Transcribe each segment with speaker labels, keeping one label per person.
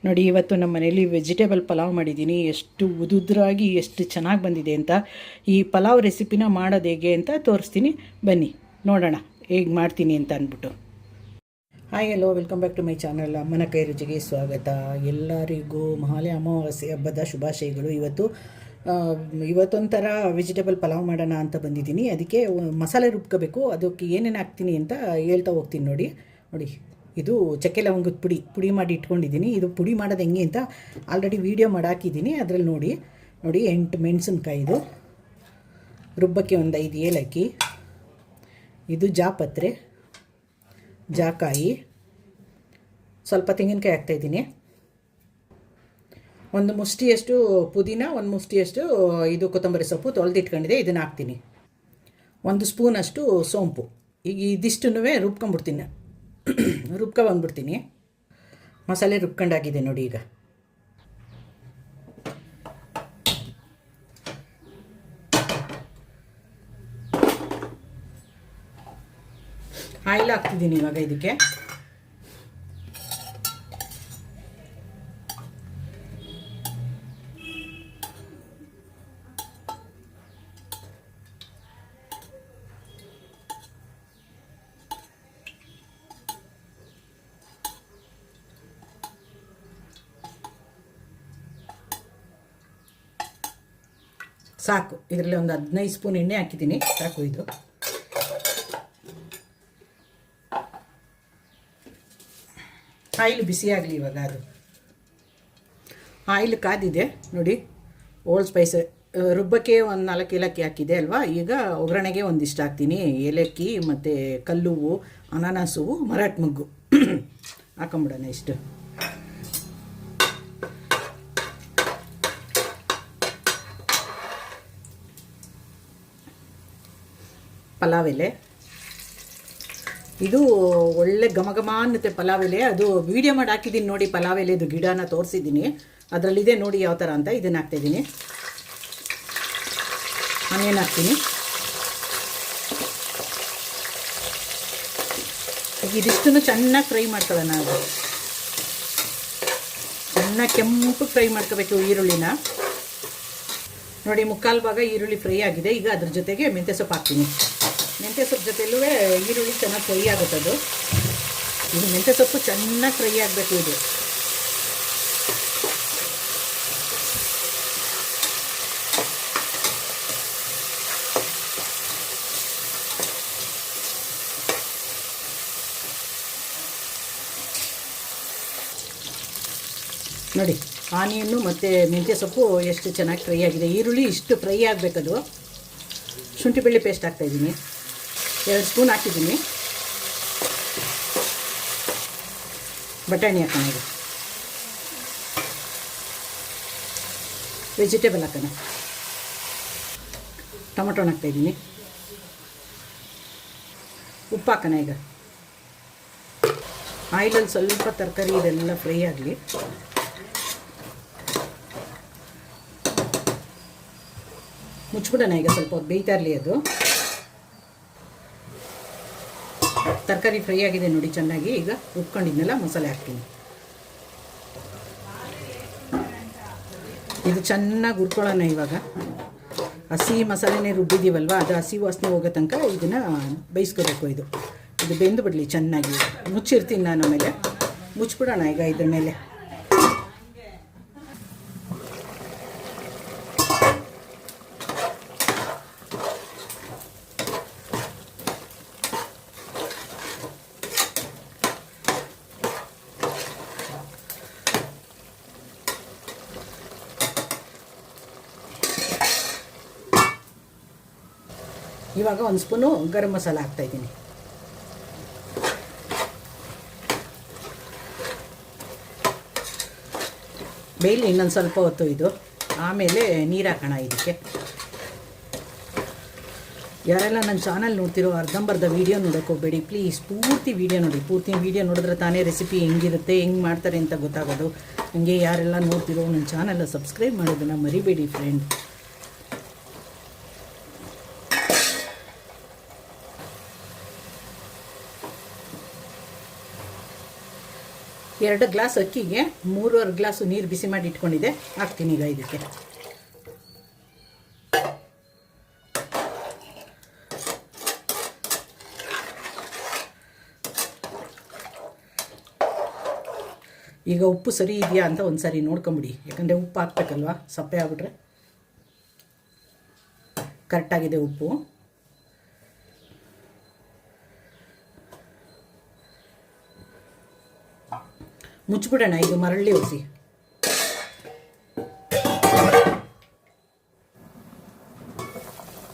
Speaker 1: ನೋಡಿ, ಇವತ್ತು ನಮ್ಮ ಮನೇಲಿ ವೆಜಿಟೇಬಲ್ ಪಲಾವ್ ಮಾಡಿದ್ದೀನಿ. ಎಷ್ಟು ಉದುದ್ರಾಗಿ ಎಷ್ಟು ಚೆನ್ನಾಗಿ ಬಂದಿದೆ ಅಂತ. ಈ ಪಲಾವ್ ರೆಸಿಪಿನ ಮಾಡೋದು ಹೇಗೆ ಅಂತ ತೋರಿಸ್ತೀನಿ, ಬನ್ನಿ ನೋಡೋಣ ಹೇಗೆ ಮಾಡ್ತೀನಿ ಅಂತ ಅಂದ್ಬಿಟ್ಟು. Hi, hello, welcome back to my channel. ಅಮ್ಮನ ಕೈ ರುಚಿಗೆ ಸ್ವಾಗತ. ಎಲ್ಲರಿಗೂ ಮಹಾಲಯ ಅಮಾವಾಸ್ಯೆ ಹಬ್ಬದ ಶುಭಾಶಯಗಳು. ಇವತ್ತೊಂಥರ ವೆಜಿಟೇಬಲ್ ಪಲಾವ್ ಮಾಡೋಣ ಅಂತ ಬಂದಿದ್ದೀನಿ. ಅದಕ್ಕೆ ಮಸಾಲೆ ರುಬ್ಕೋಬೇಕು. ಅದಕ್ಕೆ ಏನೇನು ಹಾಕ್ತೀನಿ ಅಂತ ಹೇಳ್ತಾ ಹೋಗ್ತೀನಿ. ನೋಡಿ, ಇದು ಚಕ್ಕೆ ಲವಂಗದ ಪುಡಿ ಮಾಡಿ ಇಟ್ಕೊಂಡಿದ್ದೀನಿ. ಇದು ಪುಡಿ ಮಾಡೋದು ಹೆಂಗೆ ಅಂತ ಆಲ್ರೆಡಿ ವೀಡಿಯೋ ಮಾಡಿ ಹಾಕಿದ್ದೀನಿ, ಅದರಲ್ಲಿ ನೋಡಿ 8 ಮೆಣಸಿನ್ಕಾಯಿದು, ರುಬ್ಬಕ್ಕೆ ಒಂದು 5 ಏಲಕ್ಕಿ, ಇದು ಜಾಪತ್ರೆ, ಜಾಕಾಯಿ, ಸ್ವಲ್ಪ ತೆಂಗಿನಕಾಯಿ ಹಾಕ್ತಾಯಿದ್ದೀನಿ, ಒಂದು ಮುಷ್ಟಿಯಷ್ಟು ಪುದೀನ, ಒಂದು ಮುಷ್ಟಿಯಷ್ಟು ಇದು ಕೊತ್ತಂಬರಿ ಸೊಪ್ಪು ತೊಳೆದಿಟ್ಕೊಂಡಿದೆ, ಇದನ್ನು ಹಾಕ್ತೀನಿ. 1 ಸ್ಪೂನಷ್ಟು ಸೋಂಪು. ಈಗ ಇದಿಷ್ಟನ್ನು ರುಬ್ಕೊಂಡ್ಬಿಡ್ತೀನಿ, ಬಂದ್ಬಿಡ್ತೀನಿ. ಮಸಾಲೆ ರುಬ್ಕೊಂಡಾಗಿದೆ ನೋಡಿ. ಈಗ ಆಯಿಲ್ ಹಾಕ್ತಿದ್ದೀನಿ ಇವಾಗ. ಇದಕ್ಕೆ ಸಾಕು. ಇದರಲ್ಲಿ ಒಂದು 15 ಸ್ಪೂನ್ ಎಣ್ಣೆ ಹಾಕಿದ್ದೀನಿ, ಸಾಕು. ಇದು ಆಯಿಲ್ ಬಿಸಿ ಆಗಲಿ ಇವಾಗ. ಅದು ಆಯಿಲ್ ಕಾದಿದೆ ನೋಡಿ. ಓಲ್ಡ್ ಸ್ಪೈಸ್ ರುಬ್ಬಕ್ಕೆ ಒಂದು 4 ಏಲಕ್ಕಿ ಹಾಕಿದೆ ಅಲ್ವಾ. ಈಗ ಒಗ್ಗರಣೆಗೆ ಒಂದಿಷ್ಟು ಹಾಕ್ತೀನಿ. ಏಲಕ್ಕಿ ಮತ್ತು ಕಲ್ಲುವು, ಅನಾನಸು, ಮರಾಠ ಮೊಗ್ಗು ಹಾಕೊಂಬಿಡೋಣ ಇಷ್ಟು. ಪಲಾವ್ ಎಲೆ, ಇದು ಒಳ್ಳೆ ಘಮ ಅನ್ನುತ್ತೆ ಪಲಾವ್ ಎಲೆ. ಅದು ವೀಡಿಯೋ ಮಾಡಿ ಹಾಕಿದ್ದೀನಿ ನೋಡಿ. ಪಲಾವ್ ಎಲೆದು ಗಿಡನ ತೋರಿಸಿದ್ದೀನಿ, ಅದರಲ್ಲಿದೆ ನೋಡಿ ಯಾವ ಥರ ಅಂತ. ಇದನ್ನು ಹಾಕ್ತಾಯಿದ್ದೀನಿ. ಆನಿಯನ್ ಹಾಕ್ತೀನಿ. ಇದಿಷ್ಟನ್ನು ಚೆನ್ನಾಗಿ ಫ್ರೈ ಮಾಡ್ಕೊಳ್ಳೋಣ. ಅದು ಚೆನ್ನಾಗಿ ಕೆಂಪು ಫ್ರೈ ಮಾಡ್ಕೋಬೇಕು ಈರುಳ್ಳಿನ. ನೋಡಿ, 1/4 ಭಾಗ ಈರುಳ್ಳಿ ಫ್ರೈ ಆಗಿದೆ. ಈಗ ಅದ್ರ ಜೊತೆಗೆ ಮೆಂತ್ಯ ಸೊಪ್ಪು ಹಾಕ್ತೀನಿ. ಮೆಂತ್ಯ ಸೊಪ್ಪು ಜೊತೆಯಲ್ಲೂ ಈರುಳ್ಳಿ ಚೆನ್ನಾಗಿ ಫ್ರೈ ಆಗುತ್ತದು. ಇದು ಮೆಂತ್ಯ ಸೊಪ್ಪು ಚೆನ್ನಾಗಿ ಫ್ರೈ ಆಗಬೇಕು. ಇದು ನೋಡಿ, ಆನಿಯನ್ನು ಮತ್ತು ಮೆಂತ್ಯ ಸೊಪ್ಪು ಎಷ್ಟು ಚೆನ್ನಾಗಿ ಫ್ರೈ ಆಗಿದೆ. ಈರುಳ್ಳಿ ಇಷ್ಟು ಫ್ರೈ ಆಗಬೇಕದು. ಶುಂಠಿ ಬೆಳ್ಳಿ ಪೇಸ್ಟ್ ಹಾಕ್ತಾಯಿದ್ದೀನಿ, 2 ಸ್ಪೂನ್ ಹಾಕಿದ್ದೀನಿ. ಬಟಾಣಿ ಹಾಕೋಣ. ಈಗ ವೆಜಿಟೇಬಲ್ ಹಾಕೋಣ. ಟೊಮಟೊ ಹಾಕ್ತಾಯಿದ್ದೀನಿ. ಉಪ್ಪು ಹಾಕೋಣ. ಈಗ ಆಯಿಲಲ್ಲಿ ಸ್ವಲ್ಪ ತರಕಾರಿ ಇದೆಲ್ಲ ಫ್ರೈ ಆಗಲಿ. ಮುಚ್ಬಿಡೋಣ. ಈಗ ಸ್ವಲ್ಪ ಬೇಯ್ತಾ ಇರಲಿ. ಅದು ತರಕಾರಿ ಫ್ರೈ ಆಗಿದೆ ನೋಡಿ ಚೆನ್ನಾಗಿ. ಈಗ ರುಬ್ಕೊಂಡಿದ್ನೆಲ್ಲ ಮಸಾಲೆ ಹಾಕ್ತೀನಿ. ಇದು ಚೆನ್ನಾಗಿ ಹುರ್ಕೊಳ್ಳೋಣ. ಇವಾಗ ಹಸಿ ಮಸಾಲೆನೇ ರುಬ್ಬಿದ್ದೀವಲ್ವ, ಅದು ಹಸಿ ವಾಸನೆ ಹೋಗೋ ತನಕ ಇದನ್ನು ಬೇಯಿಸ್ಕೋಬೇಕು. ಇದು ಬೆಂದು ಬಿಡಲಿ ಚೆನ್ನಾಗಿ. ಮುಚ್ಚಿರ್ತೀನಿ ನಾನು. ಆಮೇಲೆ ಮುಚ್ಚಿಬಿಡೋಣ ಈಗ ಇದ್ರ ಮೇಲೆ. ಇವಾಗ 1 ಸ್ಪೂನು ಗರಂ ಮಸಾಲ ಹಾಕ್ತಾಯಿದ್ದೀನಿ. ಬೇಯಲಿ ಇನ್ನೊಂದು ಸ್ವಲ್ಪ ಹೊತ್ತು ಇದು. ಆಮೇಲೆ ನೀರು ಹಾಕೋಣ ಇದಕ್ಕೆ. ಯಾರೆಲ್ಲ ನನ್ನ ಚಾನಲ್ ನೋಡ್ತಿರೋ ಅರ್ಧಂಬರ್ಧ ವೀಡಿಯೋ ನೋಡೋಕೆ ಹೋಗಬೇಡಿ ಪ್ಲೀಸ್. ಪೂರ್ತಿ ವೀಡಿಯೋ ನೋಡಿ. ಪೂರ್ತಿ ವೀಡಿಯೋ ನೋಡಿದ್ರೆ ತಾನೇ ರೆಸಿಪಿ ಹೆಂಗಿರುತ್ತೆ, ಹೆಂಗೆ ಮಾಡ್ತಾರೆ ಅಂತ ಗೊತ್ತಾಗೋದು. ಹಂಗೆ ಯಾರೆಲ್ಲ ನೋಡ್ತಿರೋ ನನ್ನ ಚಾನಲ್ ಸಬ್ಸ್ಕ್ರೈಬ್ ಮಾಡೋದನ್ನು ಮರಿಬೇಡಿ ಫ್ರೆಂಡ್. 2 ಗ್ಲಾಸ್ ಅಕ್ಕಿಗೆ 3.5 ಗ್ಲಾಸು ನೀರು ಬಿಸಿ ಮಾಡಿ ಇಟ್ಕೊಂಡಿದ್ದೆ, ಹಾಕ್ತೀನಿ ಈಗ ಇದಕ್ಕೆ. ಈಗ ಉಪ್ಪು ಸರಿ ಇದೆಯಾ ಅಂತ ಒಂದು ಸಾರಿ ನೋಡ್ಕೊಂಬಿಡಿ, ಯಾಕಂದರೆ ಉಪ್ಪು ಹಾಕ್ಬೇಕಲ್ವ, ಸಪ್ಪೆ ಆಗ್ಬಿಟ್ರೆ. ಕರೆಕ್ಟಾಗಿದೆ ಉಪ್ಪು. ಮುಚ್ಚಿಬಿಡೋಣ, ಇದು ಮರಳಿ ಒಸಿ.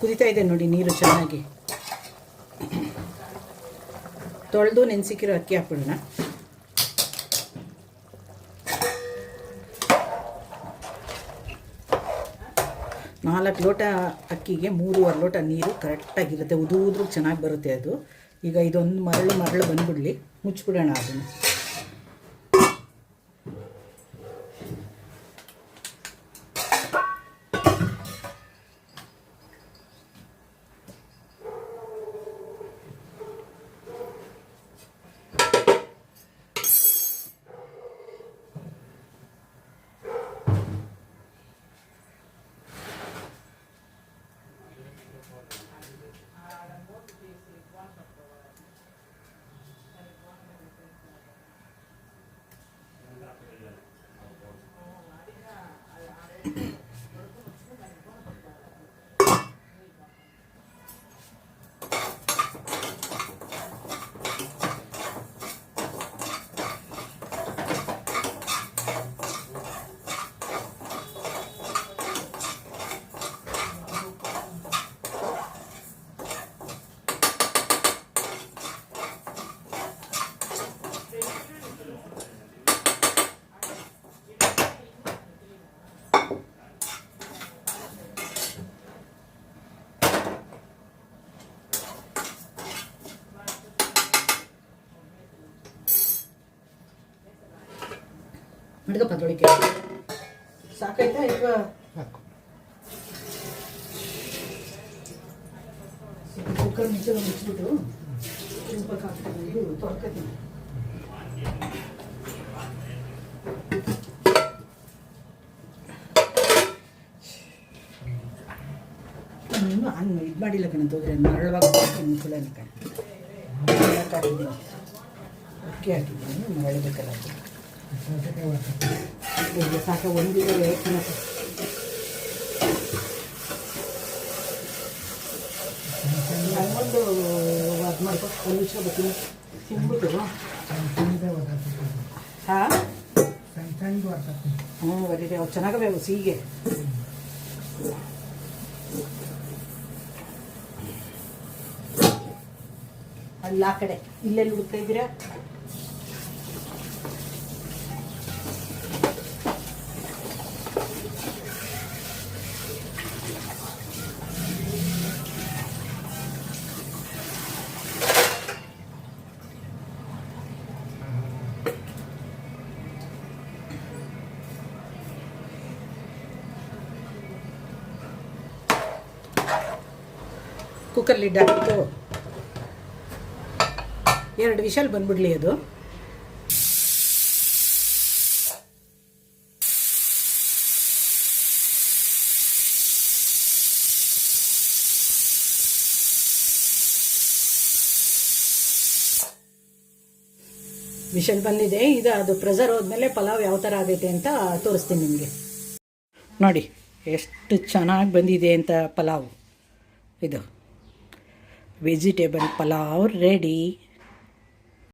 Speaker 1: ಕುದೀತಾ ಇದೆ ನೋಡಿ ನೀರು ಚೆನ್ನಾಗಿ. ತೊಳೆದು ನೆನೆಸಿಕ್ಕಿರೋ ಅಕ್ಕಿ ಹಾಕ್ಬಿಡೋಣ. ನಾಲ್ಕು ಲೋಟ ಅಕ್ಕಿಗೆ 3.5 ಲೋಟ ನೀರು ಕರೆಕ್ಟಾಗಿರುತ್ತೆ, ಉದುದ್ರೂ ಚೆನ್ನಾಗಿ ಬರುತ್ತೆ ಅದು. ಈಗ ಇದೊಂದು ಮರಳು ಬಂದುಬಿಡಲಿ, ಮುಚ್ಚಿಬಿಡೋಣ ಅದನ್ನು. ಹಿಡ್ದಪ್ಪ ತೊಳಿಕೆ ಸಾಕಾಯ್ತಾ ಅಥವಾ ಸಾಕು? ಕುಕ್ಕರ್ ಮುಚ್ಚಿಬಿಟ್ಟು ಸ್ವಲ್ಪ ಹಾಕ್ತೀನಿ, ಇದು ತೊಳ್ಕೊತೀನಿ. ಇದು ಮಾಡಿಲ್ಲ ಕಣಂತ ಹೋದ್ರೆ ಮರಳವಾಗಿ ಹಾಕ್ತೀನಿ ಕುಲನ ಕಣ. ಅಕ್ಕಿ ಹಾಕಿದ್ದೀನಿ, ಮರಳಬೇಕಲ್ಲ ಸಾಕ ಒಂದಿಗೆ ಹಂಗೊಂದು ಅದು ಮಾಡ್ಕೊಂಡು ಒಂದು ನಿಮಿಷ ಬರ್ತೀನಿ ತಿಂದ್ಬಿಟ್ಟು. ಹಾಂ ಬರೀ ಅವ್ರು ಚೆನ್ನಾಗವೆ ಸಿಹಿಗೆ. ಅಲ್ಲ ಆ ಕಡೆ ಇಲ್ಲೆಲ್ಲಿ ಹುಡುಕ್ತಾ ಇದ್ದೀರಾ? ಕುಕ್ಕರ್ ಲಿಡ್ ಹಾಕಿಟ್ಟು 2 ವಿಷಲ್ ಬಂದ್ಬಿಡ್ಲಿ ಅದು. ವಿಷಲ್ ಬಂದಿದೆ. ಇದು ಅದು ಪ್ರೆಷರ್ ಹೋದ್ಮೇಲೆ ಪಲಾವ್ ಯಾವ ಥರ ಆಗೈತೆ ಅಂತ ತೋರಿಸ್ತೀನಿ ನಿಮಗೆ. ನೋಡಿ ಎಷ್ಟು ಚೆನ್ನಾಗಿ ಬಂದಿದೆ ಅಂತ ಪಲಾವ್. ಇದು ವೆಜಿಟೇಬಲ್ ಪಲಾವ್ ರೆಡಿ.